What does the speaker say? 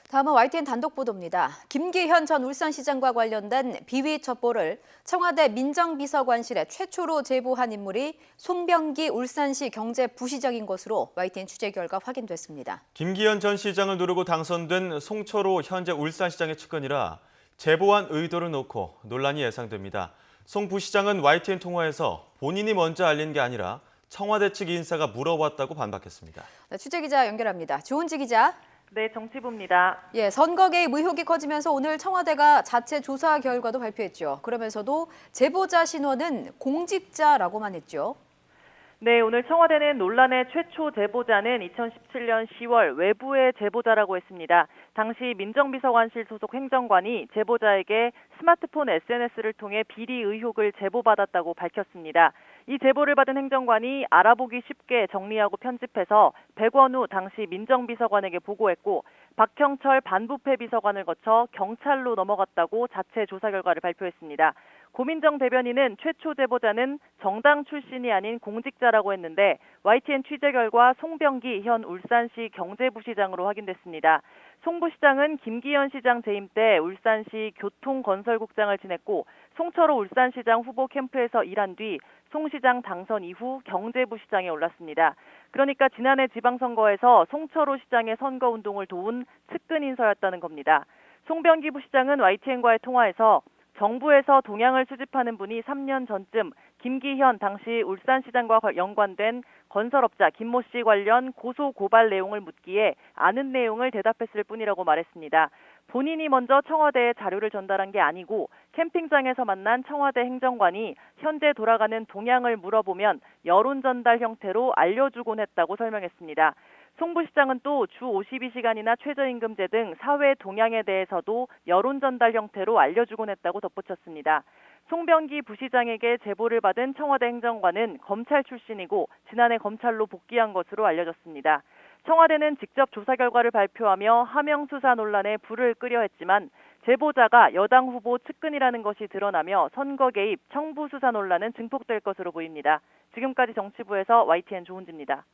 다음은 YTN 단독 보도입니다. 김기현 전 울산시장과 관련된 비위 첩보를 청와대 민정비서관실에 최초로 제보한 인물이 송병기 울산시 경제부시장인 것으로 YTN 취재 결과 확인됐습니다. 김기현 전 시장을 누르고 당선된 송철호 현재 울산시장의 측근이라 제보한 의도를 놓고 논란이 예상됩니다. 송 부시장은 YTN 통화에서 본인이 먼저 알린 게 아니라 청와대 측 인사가 물어봤다고 반박했습니다. 네, 취재기자 연결합니다. 조은지 기자. 네, 정치부입니다. 선거 개입 의혹이 커지면서 오늘 청와대가 자체 조사 결과도 발표했죠. 그러면서도 제보자 신원은 공직자라고만 했죠. 네, 오늘 청와대는 논란의 최초 제보자는 2017년 10월 외부의 제보자라고 했습니다. 당시 민정비서관실 소속 행정관이 제보자에게 스마트폰 SNS를 통해 비리 의혹을 제보받았다고 밝혔습니다. 이 제보를 받은 행정관이 알아보기 쉽게 정리하고 편집해서 백원우 당시 민정비서관에게 보고했고 박형철 반부패 비서관을 거쳐 경찰로 넘어갔다고 자체 조사 결과를 발표했습니다. 고민정 대변인은 최초 제보자는 정당 출신이 아닌 공직자라고 했는데 YTN 취재 결과 송병기 현 울산시 경제부시장으로 확인됐습니다. 송 부시장은 김기현 시장 재임 때 울산시 교통건설국장을 지냈고 송철호 울산시장 후보 캠프에서 일한 뒤 송 시장 당선 이후 경제부시장에 올랐습니다. 그러니까 지난해 지방선거에서 송철호 시장의 선거운동을 도운 측근 인사였다는 겁니다. 송병기 부시장은 YTN과의 통화에서 정부에서 동향을 수집하는 분이 3년 전쯤 김기현 당시 울산시장과 연관된 건설업자 김모 씨 관련 고소 고발 내용을 묻기에 아는 내용을 대답했을 뿐이라고 말했습니다. 본인이 먼저 청와대에 자료를 전달한 게 아니고 캠핑장에서 만난 청와대 행정관이 현재 돌아가는 동향을 물어보면 여론 전달 형태로 알려주곤 했다고 설명했습니다. 송 부시장은 또 주 52시간이나 최저임금제 등 사회 동향에 대해서도 여론 전달 형태로 알려주곤 했다고 덧붙였습니다. 송병기 부시장에게 제보를 받은 청와대 행정관은 검찰 출신이고 지난해 검찰로 복귀한 것으로 알려졌습니다. 청와대는 직접 조사 결과를 발표하며 하명 수사 논란에 불을 끄려 했지만 제보자가 여당 후보 측근이라는 것이 드러나며 선거 개입, 청부 수사 논란은 증폭될 것으로 보입니다. 지금까지 정치부에서 YTN 조은지입니다.